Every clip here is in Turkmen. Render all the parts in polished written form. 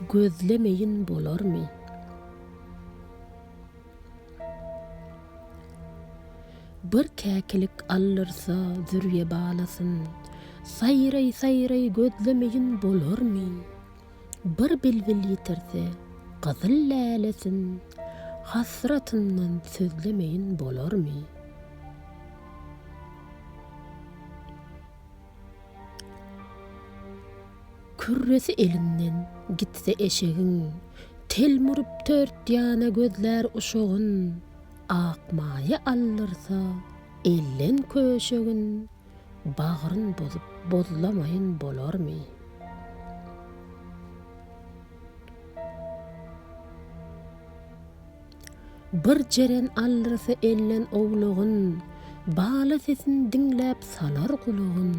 gözlemeyin bolarmy? Bir käkilik allyrsa zürýe balasyn, saýray gözlemeyin bolarmy? Bir bilbil ýitirse gyzyl lälesin, hasratyndan sözlemeyin bolarmy? Kürresi elinden gitse eşegiň, tel murup tört ýana gözlär uşagyn, akmaýy allyrsa ellen köşegin, bagryn bozup bozulamayın bolarmy? Bir jeren allyrsa ellen owlagyn, bala sesin diňläp salar kulagyn,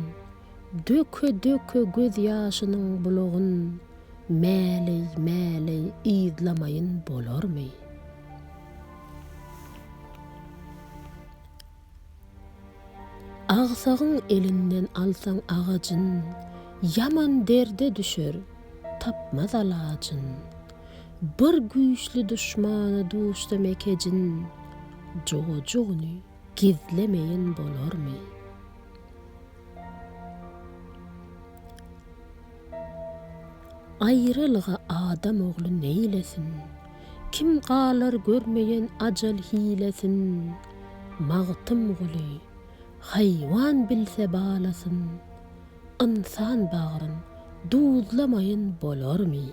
döke göz ýaşynyň bulagyn, mäleý izlamayın bolarmy? Agsagyň elinden alsaň agajyn, yaman derde düşer, tapmaz alajyn. Bir güýçli düşmana duşda mekejin, joguny gizlemeyin bolarmy? Ayrılga adam ogly neylesin, kim galar görmeyen ajal hilesin, magtym guly, haýwan bilse balasyn, insan bagryn duzlamayın bolarmy?